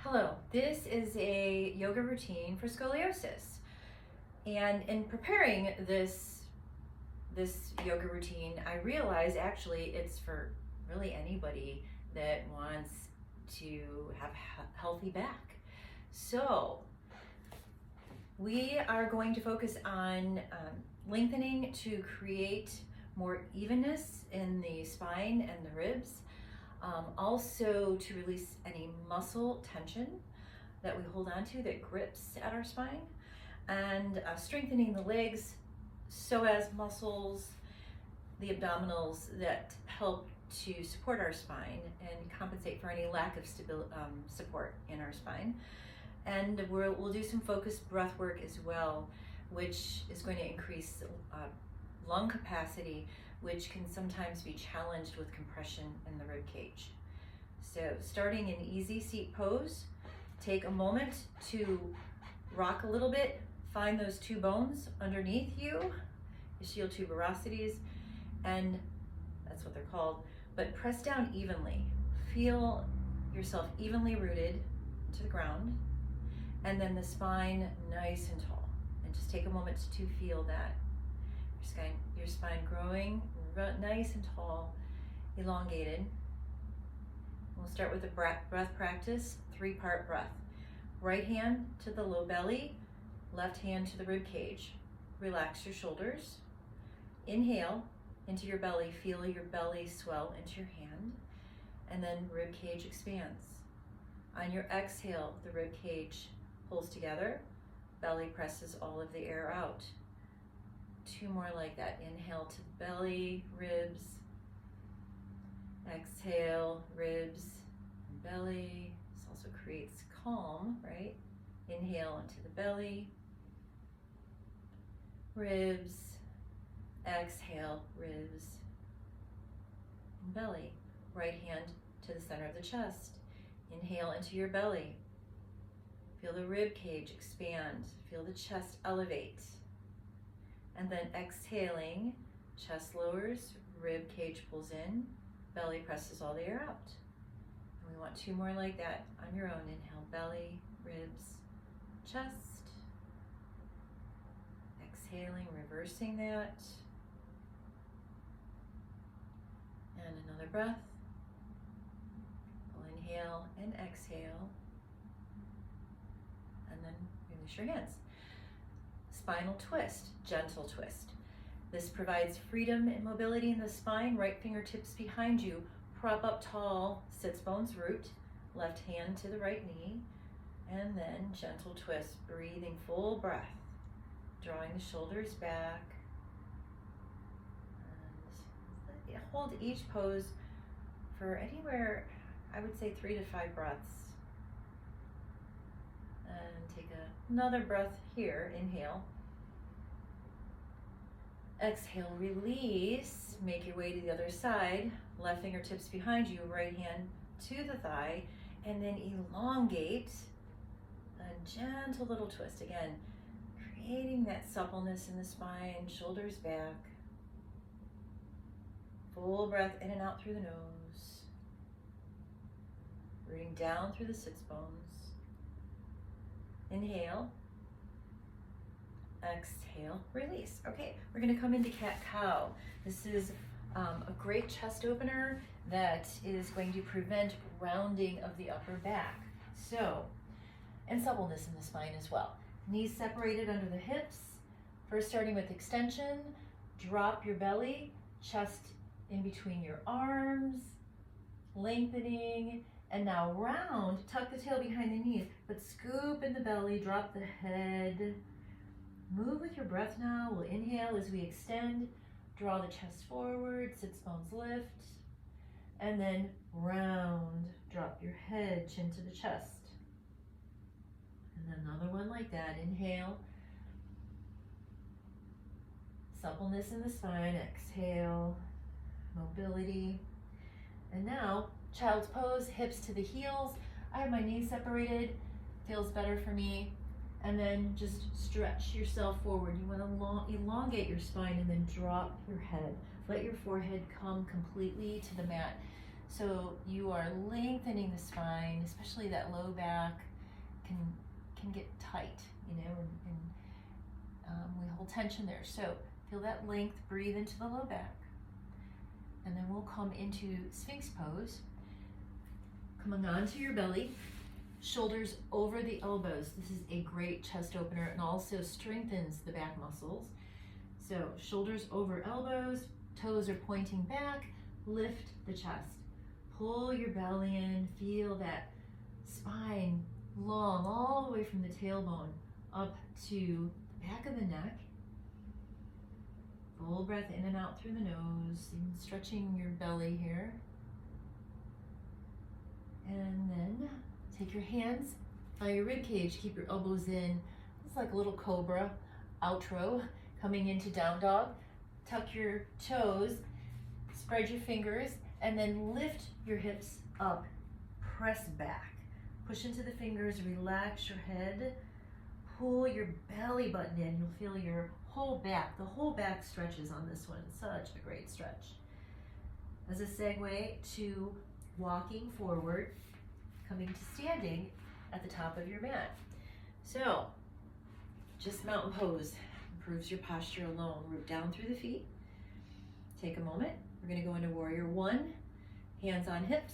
Hello, this is a yoga routine for scoliosis. And in preparing this yoga routine, I realized actually it's for really anybody that wants to have a healthy back. So we are going to focus on lengthening to create more evenness in the spine and the ribs. Also to release any muscle tension that we hold on to that grips at our spine, and strengthening the legs, psoas muscles, the abdominals that help to support our spine and compensate for any lack of support in our spine. And we'll do some focused breath work as well, which is going to increase lung capacity, which can sometimes be challenged with compression in the rib cage. So starting in easy seat pose, take a moment to rock a little bit, find those two bones underneath you, ischial tuberosities, and that's what they're called, but press down evenly. Feel yourself evenly rooted to the ground, and then the spine nice and tall. And just take a moment to feel that. Your spine growing nice and tall, elongated. We'll start with a breath practice, 3-part breath. Right hand to the low belly, left hand to the rib cage. Relax your shoulders. Inhale into your belly, feel your belly swell into your hand, and then rib cage expands. On your exhale, the rib cage pulls together, belly presses all of the air out. 2 more like that. Inhale to the belly, ribs. Exhale, ribs and belly. This also creates calm, right? Inhale into the belly, ribs. Exhale, ribs and belly. Right hand to the center of the chest. Inhale into your belly. Feel the rib cage expand. Feel the chest elevate. And then exhaling, chest lowers, rib cage pulls in, belly presses all the air out. And we want 2 more like that on your own. Inhale, belly, ribs, chest. Exhaling, reversing that. And another breath. We'll inhale and exhale. And then release your hands. Spinal twist, gentle twist. This provides freedom and mobility in the spine. Right fingertips behind you. Prop up tall, sits bones root. Left hand to the right knee. And then gentle twist, breathing full breath. Drawing the shoulders back. And hold each pose for anywhere, I would say 3 to 5 breaths. And take another breath here. Inhale. Exhale, release. Make your way to the other side. Left fingertips behind you, right hand to the thigh, and then elongate. A gentle little twist. Again, creating that suppleness in the spine, shoulders back. Full breath in and out through the nose. Rooting down through the sits bones. Inhale. Exhale, release. Okay, we're gonna come into cat-cow. This is a great chest opener that is going to prevent rounding of the upper back. So, and suppleness in the spine as well. Knees separated under the hips. First starting with extension, drop your belly, chest in between your arms, lengthening, and now round, tuck the tail behind the knees, but scoop in the belly, drop the head. Move with your breath now. We'll inhale as we extend, draw the chest forward, sits bones lift, and then round, drop your head, chin to the chest. And then another one like that. Inhale. Suppleness in the spine. Exhale. Mobility. And now, child's pose, hips to the heels. I have my knees separated. Feels better for me. And then just stretch yourself forward. You want to elongate your spine and then drop your head. Let your forehead come completely to the mat. So you are lengthening the spine, especially that low back can get tight, you know, and we hold tension there. So feel that length, breathe into the low back. And then we'll come into Sphinx pose, coming onto your belly, shoulders over the elbows. This is a great chest opener and also strengthens the back muscles. So shoulders over elbows, toes are pointing back, lift the chest. Pull your belly in, feel that spine long all the way from the tailbone up to the back of the neck. Full breath in and out through the nose, even stretching your belly here. And then take your hands by your rib cage, keep your elbows in. It's like a little cobra outro coming into down dog. Tuck your toes, spread your fingers, and then lift your hips up, press back. Push into the fingers, relax your head, pull your belly button in. You'll feel your whole back, the whole back stretches on this one. Such a great stretch. As a segue to walking forward, coming to standing at the top of your mat. So, just mountain pose improves your posture alone. Root down through the feet. Take a moment. We're going to go into warrior one. Hands on hips.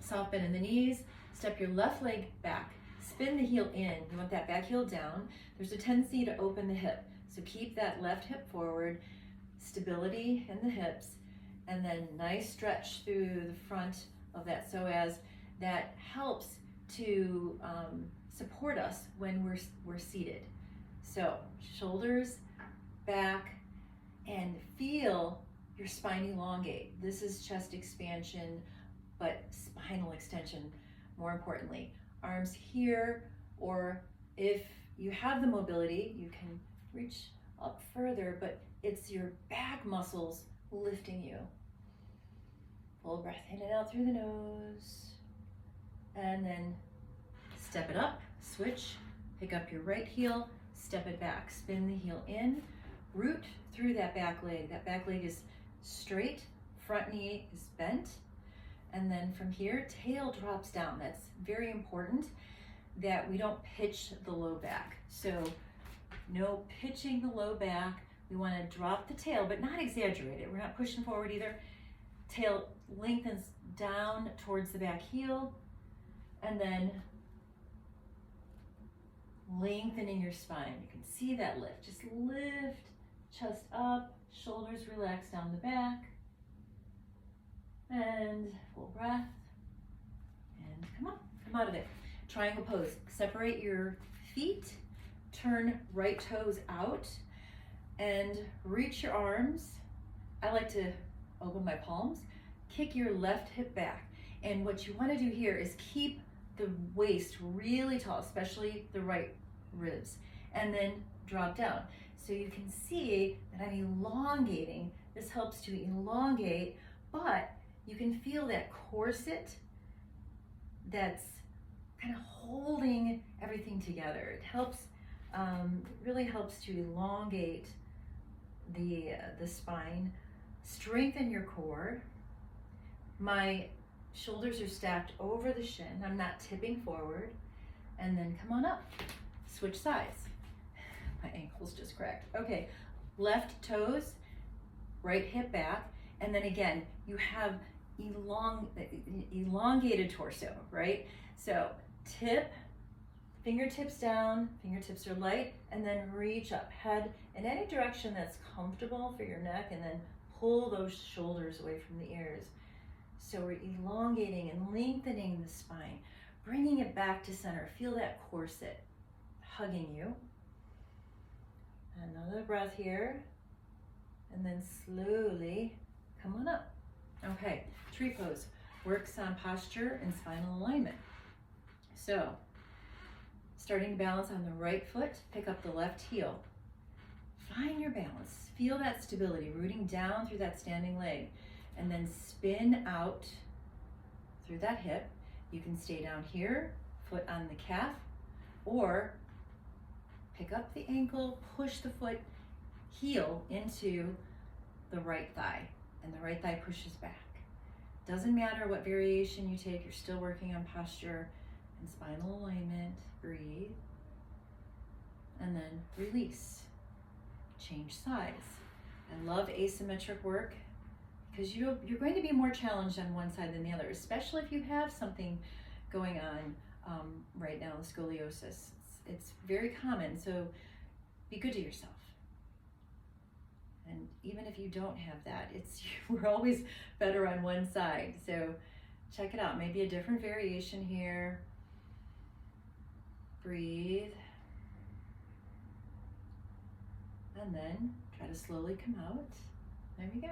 Soft bend in the knees. Step your left leg back. Spin the heel in. You want that back heel down. There's a tendency to open the hip. So keep that left hip forward. Stability in the hips. And then nice stretch through the front of that psoas. That helps to support us when we're seated. So shoulders back and feel your spine elongate. This is chest expansion, but spinal extension more importantly. Arms here, or if you have the mobility, you can reach up further, but it's your back muscles lifting you. Full breath in and out through the nose. And then step it up, switch, pick up your right heel, step it back, spin the heel in, root through that back leg. That back leg is straight, front knee is bent, and then from here, tail drops down. That's very important that we don't pitch the low back. So no pitching the low back. We want to drop the tail, but not exaggerate it. We're not pushing forward either. Tail lengthens down towards the back heel, and then lengthening your spine. You can see that lift. Just lift, chest up, shoulders relax down the back. And full breath. And come out of it. Triangle pose. Separate your feet, turn right toes out, and reach your arms. I like to open my palms, kick your left hip back. And what you want to do here is keep the waist really tall, especially the right ribs, and then drop down. So you can see that I'm elongating. This helps to elongate, but you can feel that corset that's kind of holding everything together. It helps, really helps to elongate the spine, strengthen your core. My shoulders are stacked over the shin. I'm not tipping forward. And then come on up. Switch sides. My ankle's just cracked. Okay, left toes, right hip back. And then again, you have elongated torso, right? So tip, fingertips down, fingertips are light, and then reach up. Head in any direction that's comfortable for your neck, and then pull those shoulders away from the ears. So we're elongating and lengthening the spine, bringing it back to center. Feel that corset hugging you. Another breath here, and then slowly come on up. Okay, tree pose works on posture and spinal alignment. So, starting to balance on the right foot, pick up the left heel. Find your balance. Feel that stability, rooting down through that standing leg. And then spin out through that hip. You can stay down here, foot on the calf, or pick up the ankle, push the foot, heel into the right thigh, and the right thigh pushes back. Doesn't matter what variation you take, you're still working on posture and spinal alignment. Breathe. And then release. Change sides. I love asymmetric work because you're going to be more challenged on one side than the other, especially if you have something going on right now with scoliosis. It's very common, so be good to yourself. And even if you don't have that, we're always better on one side. So check it out. Maybe a different variation here. Breathe. And then try to slowly come out. There we go.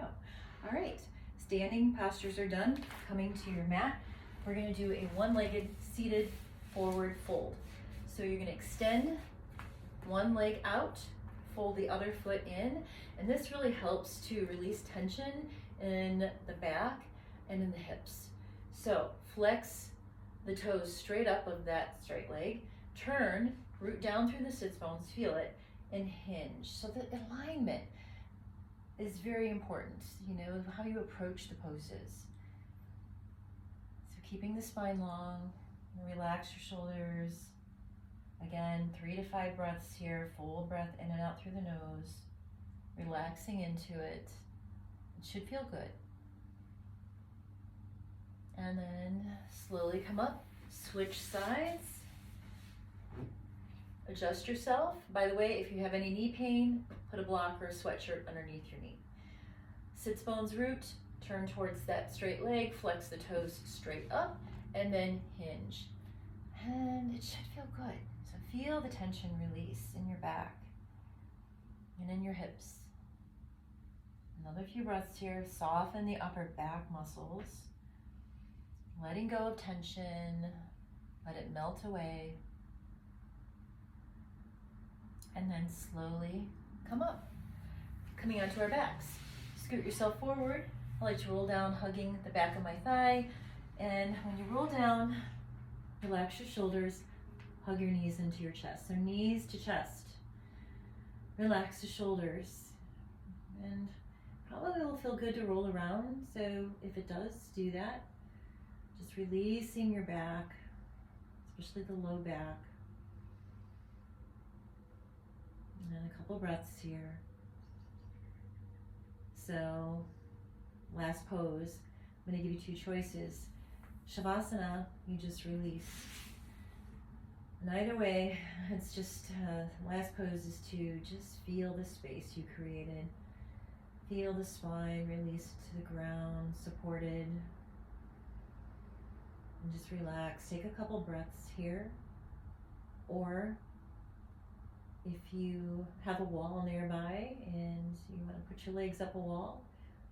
All right, standing postures are done. Coming to your mat, we're gonna do a one-legged seated forward fold. So you're gonna extend one leg out, fold the other foot in, and this really helps to release tension in the back and in the hips. So flex the toes straight up of that straight leg, turn, root down through the sits bones, feel it, and hinge. So the alignment is very important, how you approach the poses. So keeping the spine long, relax your shoulders. Again, 3 to 5 breaths here, full breath in and out through the nose, relaxing into it. It should feel good. And then slowly come up, switch sides. Adjust yourself. By the way, if you have any knee pain, put a block or a sweatshirt underneath your knee. Sits bones root, turn towards that straight leg, flex the toes straight up, and then hinge. And it should feel good. So feel the tension release in your back and in your hips. Another few breaths here. Soften the upper back muscles. Letting go of tension. Let it melt away. And then slowly come up. Coming onto our backs. Scoot yourself forward. I like to roll down, hugging the back of my thigh. And when you roll down, relax your shoulders, hug your knees into your chest. So knees to chest. Relax the shoulders. And probably will feel good to roll around. So if it does, do that. Just releasing your back, especially the low back. And then a couple breaths here. So, last pose, I'm going to give you 2 choices. Shavasana, you just release. And either way, it's just, last pose is to just feel the space you created. Feel the spine released to the ground, supported. And just relax. Take a couple breaths here. Or if you have a wall nearby and you want to put your legs up a wall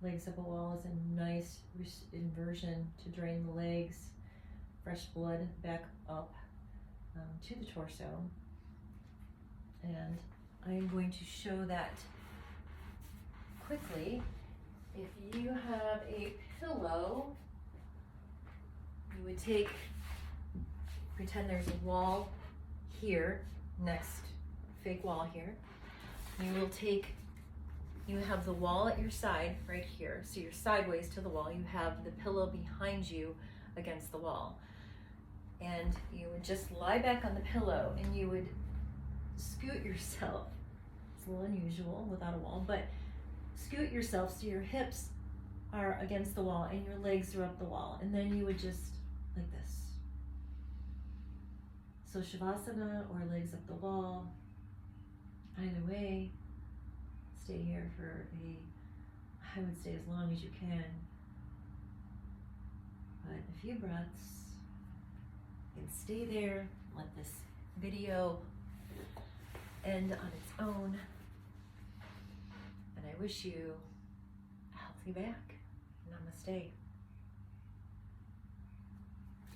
is a nice inversion to drain the legs, fresh blood back up to the torso. And I'm going to show that quickly. If you have a pillow, you would pretend there's a wall here next, fake wall here. You have the wall at your side right here. So you're sideways to the wall. You have the pillow behind you against the wall. And you would just lie back on the pillow and you would scoot yourself. It's a little unusual without a wall, but scoot yourself so your hips are against the wall and your legs are up the wall. And then you would just like this. So Shavasana or legs up the wall. Either way, stay here for I would stay as long as you can. But a few breaths. And stay there. Let this video end on its own. And I wish you a healthy back. Namaste.